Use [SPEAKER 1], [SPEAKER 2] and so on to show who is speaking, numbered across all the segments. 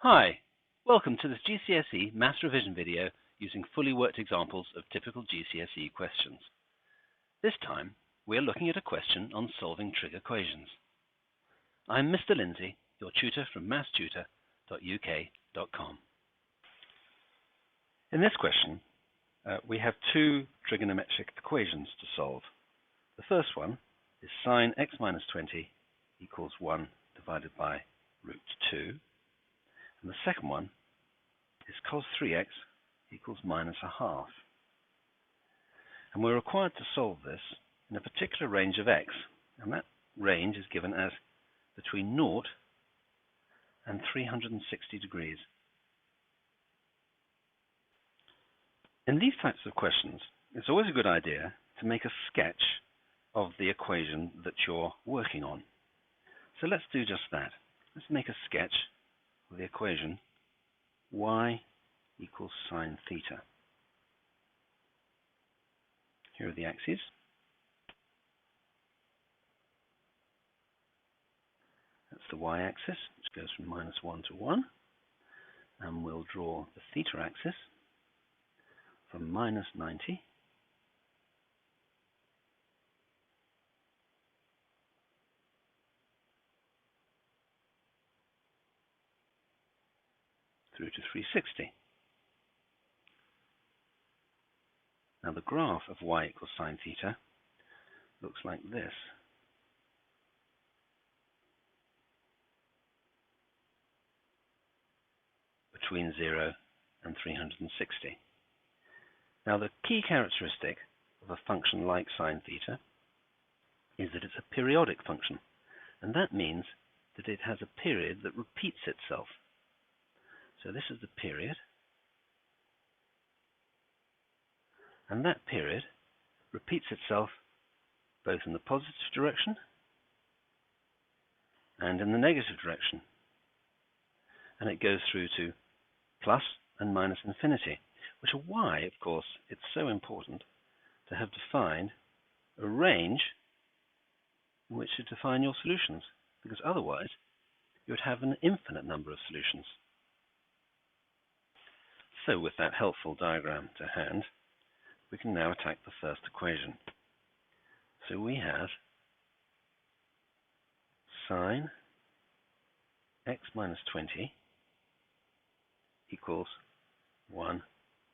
[SPEAKER 1] Hi, welcome to this GCSE Maths revision video using fully worked examples of typical GCSE questions. This time, we are looking at a question on solving trig equations. I'm Mr. Lindsay, your tutor from mathstutor.uk.com. In this question, we have two trigonometric equations to solve. The first one is sine x minus 20 equals 1 divided by root 2. And the second one is cos 3x equals minus a half. And we're required to solve this in a particular range of x, and that range is given as between 0 and 360 degrees. In these types of questions, it's always a good idea to make a sketch of the equation that you're working on. So let's do just that. Let's make a sketch of the equation y equals sine theta. Here are the axes. That's the y-axis, which goes from -1 to 1. And we'll draw the theta axis from -90 through to 360. Now the graph of y equals sine theta looks like this. Between 0 and 360. Now the key characteristic of a function like sine theta is that it's a periodic function, and that means that it has a period that repeats itself. So this is the period, and that period repeats itself both in the positive direction and in the negative direction. And it goes through to plus and minus infinity, which is why, of course, it's so important to have defined a range in which to define your solutions, because otherwise you would have an infinite number of solutions. So with that helpful diagram to hand, we can now attack the first equation. So we have sine x minus 20 equals 1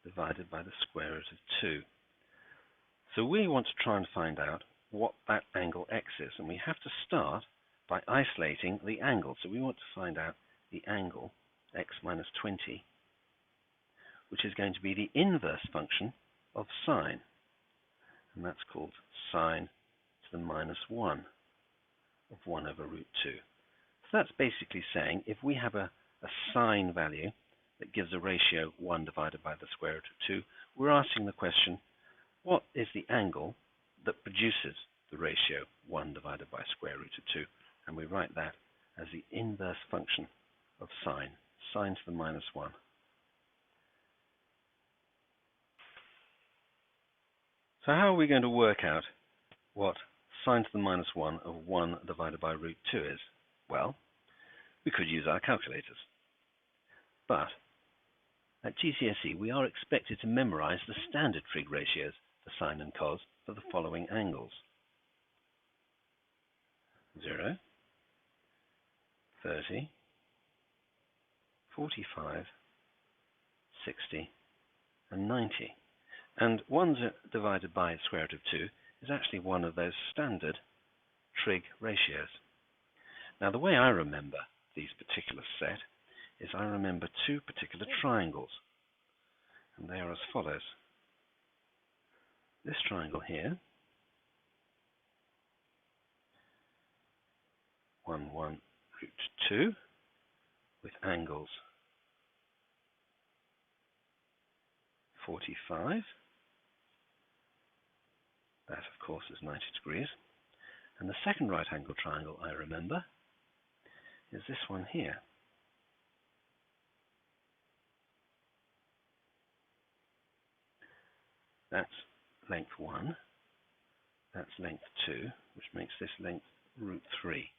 [SPEAKER 1] divided by the square root of 2. So we want to try and find out what that angle x is, and we have to start by isolating the angle. So we want to find out the angle x minus 20, which is going to be the inverse function of sine, and that's called sine to the -1 of 1 over root 2. So that's basically saying if we have a sine value that gives a ratio 1 divided by the square root of 2, we're asking the question, what is the angle that produces the ratio 1 divided by square root of 2? And we write that as the inverse function of sine to the -1. So how are we going to work out what sine to the -1 of 1 divided by root 2 is? Well, we could use our calculators. But at GCSE, we are expected to memorize the standard trig ratios for sine and cos for the following angles: 0, 30, 45, 60, and 90. And 1 divided by square root of 2 is actually one of those standard trig ratios. Now the way I remember these particular set is I remember two particular triangles, and they are as follows. This triangle here, 1, 1, root 2, with angles 45. That, of course, is 90 degrees. And the second right angle triangle I remember is this one here. That's length 1, that's length 2, which makes this length root 3.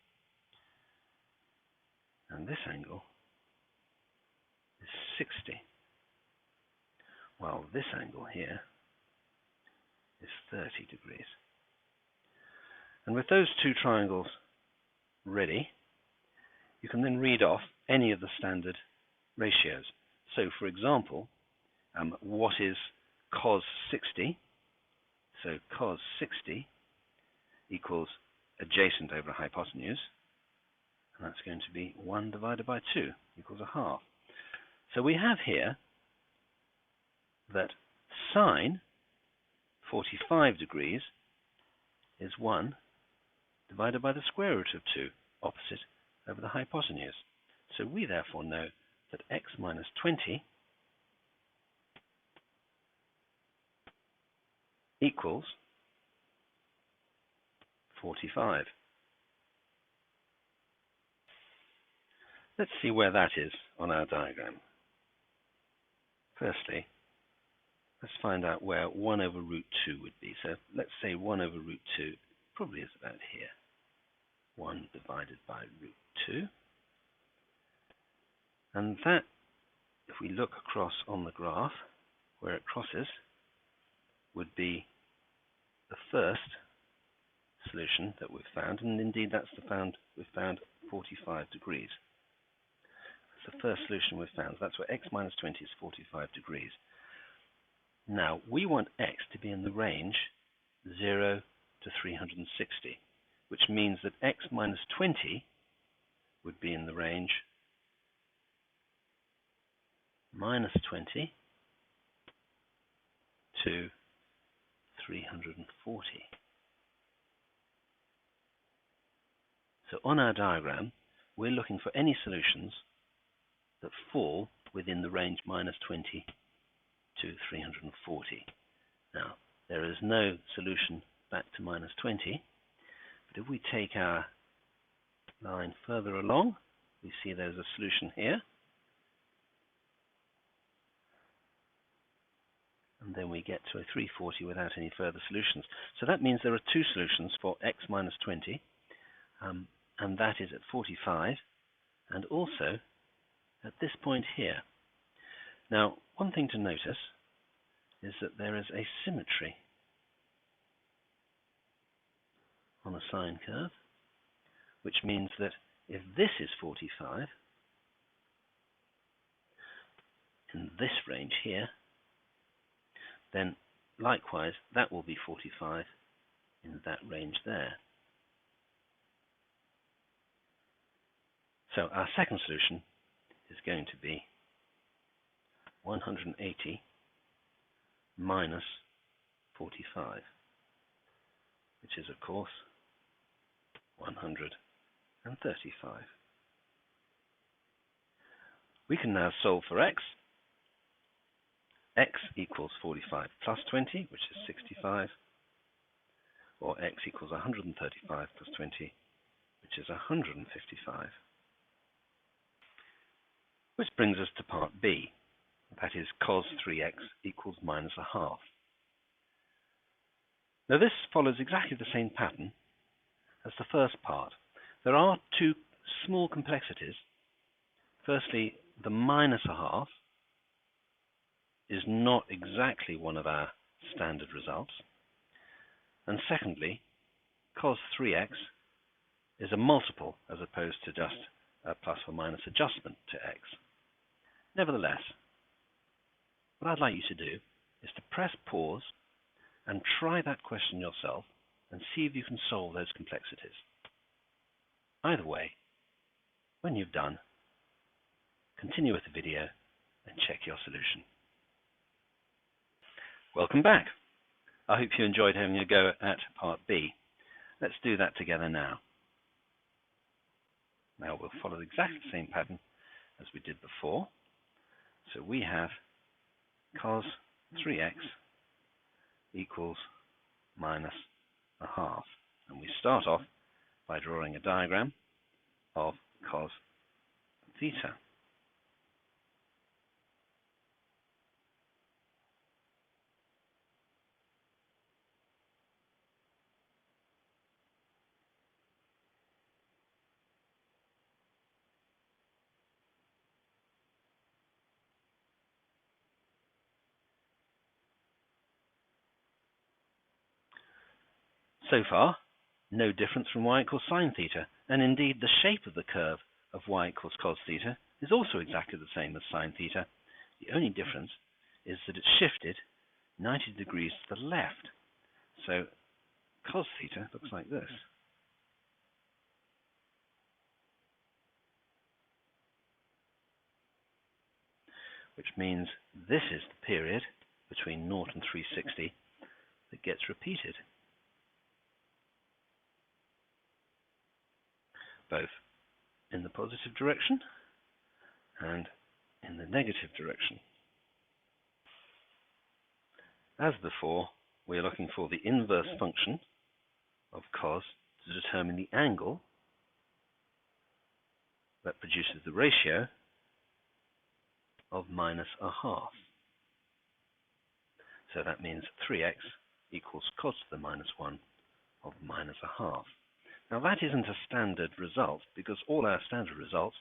[SPEAKER 1] And this angle 60, while this angle here is 30 degrees. And with those two triangles ready, you can then read off any of the standard ratios. So, for example, what is cos 60? So cos 60 equals adjacent over hypotenuse, and that's going to be 1 divided by 2 equals a half. So we have here that sine 45 degrees is 1 divided by the square root of 2, opposite over the hypotenuse. So we therefore know that x minus 20 equals 45. Let's see where that is on our diagram. Firstly, let's find out where 1 over root 2 would be. So let's say 1 over root 2 probably is about here. 1 divided by root 2. And that, if we look across on the graph, where it crosses, would be the first solution that we've found, and indeed that's we've found 45 degrees. That's the first solution we've found. That's where x minus 20 is 45 degrees. Now, we want x to be in the range 0 to 360, which means that x minus 20 would be in the range minus 20 to 340. So on our diagram, we're looking for any solutions that fall within the range minus 20 to 340. Now, there is no solution back to minus 20, but if we take our line further along, we see there's a solution here. And then we get to a 340 without any further solutions. So that means there are two solutions for x minus 20, and that is at 45, and also at this point here. Now, one thing to notice is that there is a symmetry on a sine curve, which means that if this is 45, in this range here, then likewise that will be 45 in that range there. So our second solution is going to be 180 minus 45, which is of course 135. We can now solve for x. X equals 45 plus 20, which is 65, or x equals 135 plus 20, which is 155. Which brings us to part B, that is cos 3x equals minus a half. Now this follows exactly the same pattern as the first part. There are two small complexities. Firstly, the minus a half is not exactly one of our standard results. And secondly, cos 3x is a multiple as opposed to just a plus or minus adjustment to x. Nevertheless, what I'd like you to do is to press pause and try that question yourself and see if you can solve those complexities. Either way, when you've done, continue with the video and check your solution. Welcome back. I hope you enjoyed having a go at part B. Let's do that together now. Now we'll follow exactly the same pattern as we did before. So we have cos 3x equals minus a half. And we start off by drawing a diagram of cos theta. So far, no difference from y equals sine theta, and indeed the shape of the curve of y equals cos theta is also exactly the same as sine theta. The only difference is that it's shifted 90 degrees to the left. So cos theta looks like this. Which means this is the period between 0 and 360 that gets repeated, both in the positive direction and in the negative direction. As before, we are looking for the inverse function of cos to determine the angle that produces the ratio of -1/2. So that means 3x equals cos to the -1 of -1/2. Now that isn't a standard result because all our standard results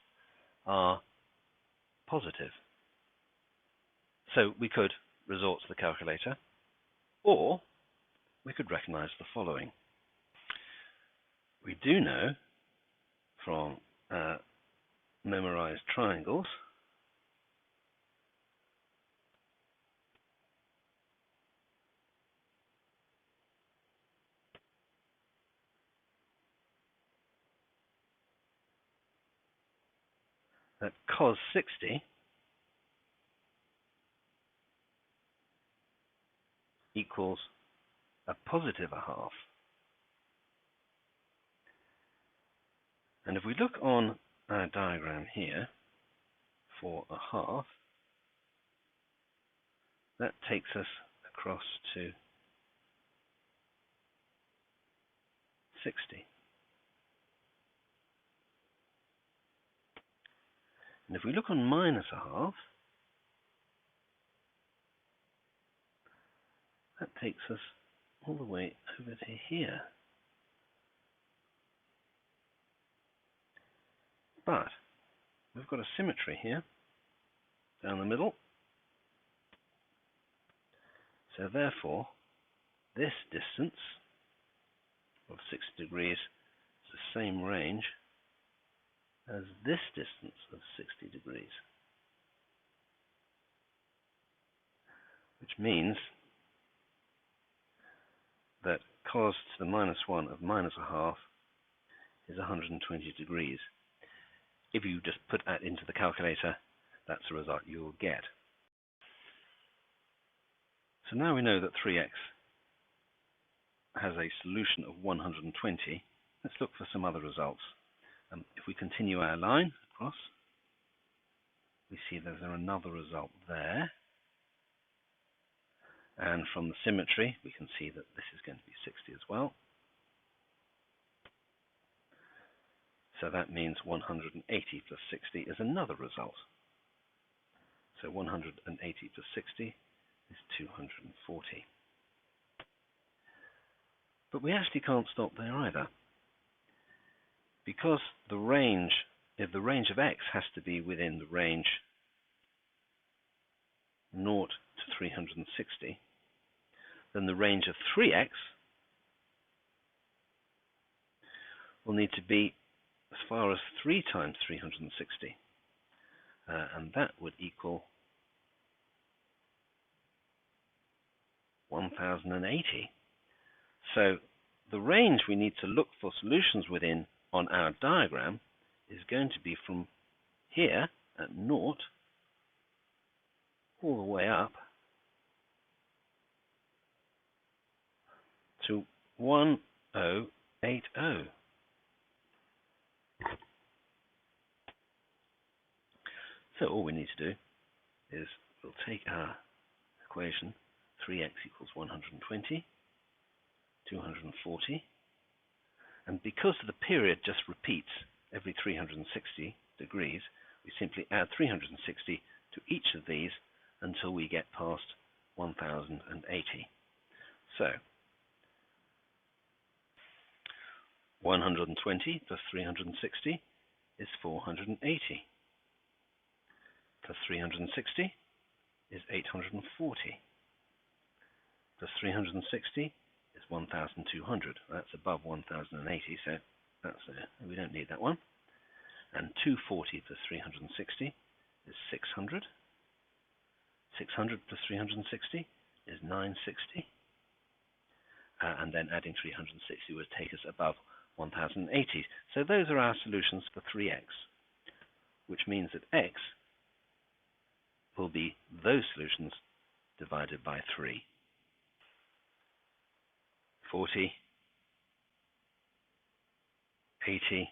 [SPEAKER 1] are positive. So we could resort to the calculator, or we could recognize the following. We do know from memorized triangles that cos 60 equals a positive 1/2. And if we look on our diagram here for 1/2, that takes us across to 60. And if we look on -1/2, that takes us all the way over to here. But we've got a symmetry here down the middle. So therefore, this distance of 60 degrees is the same range as this distance of 60 degrees. Which means that cos to the -1 of -1/2 is 120 degrees. If you just put that into the calculator, that's the result you'll get. So now we know that 3x has a solution of 120. Let's look for some other results. If we continue our line across, we see there's another result there. And from the symmetry, we can see that this is going to be 60 as well. So that means 180 plus 60 is another result. So 180 plus 60 is 240. But we actually can't stop there either, because if the range of x has to be within the range 0 to 360, then the range of 3x will need to be as far as 3 times 360, and that would equal 1080. So the range we need to look for solutions within on our diagram is going to be from here at 0 all the way up to 1080. So all we need to do is we'll take our equation 3x equals 120, 240, and because the period just repeats every 360 degrees, we simply add 360 to each of these until we get past 1080. So 120 plus 360 is 480. Plus 360 is 840. Plus 360 is 1,200. That's above 1,080, so we don't need that one. And 240 plus 360 is 600. 600 plus 360 is 960. And then adding 360 would take us above 1,080. So those are our solutions for 3x, which means that x will be those solutions divided by 3. 40, 80,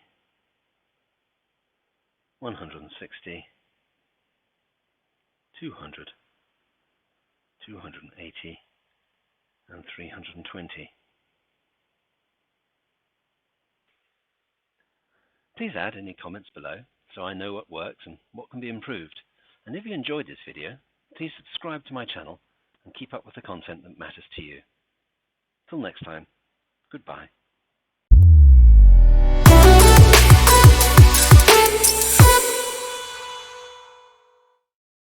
[SPEAKER 1] 160, 200, 280, and 320. Please add any comments below so I know what works and what can be improved. And if you enjoyed this video, please subscribe to my channel and keep up with the content that matters to you. Till next time, goodbye.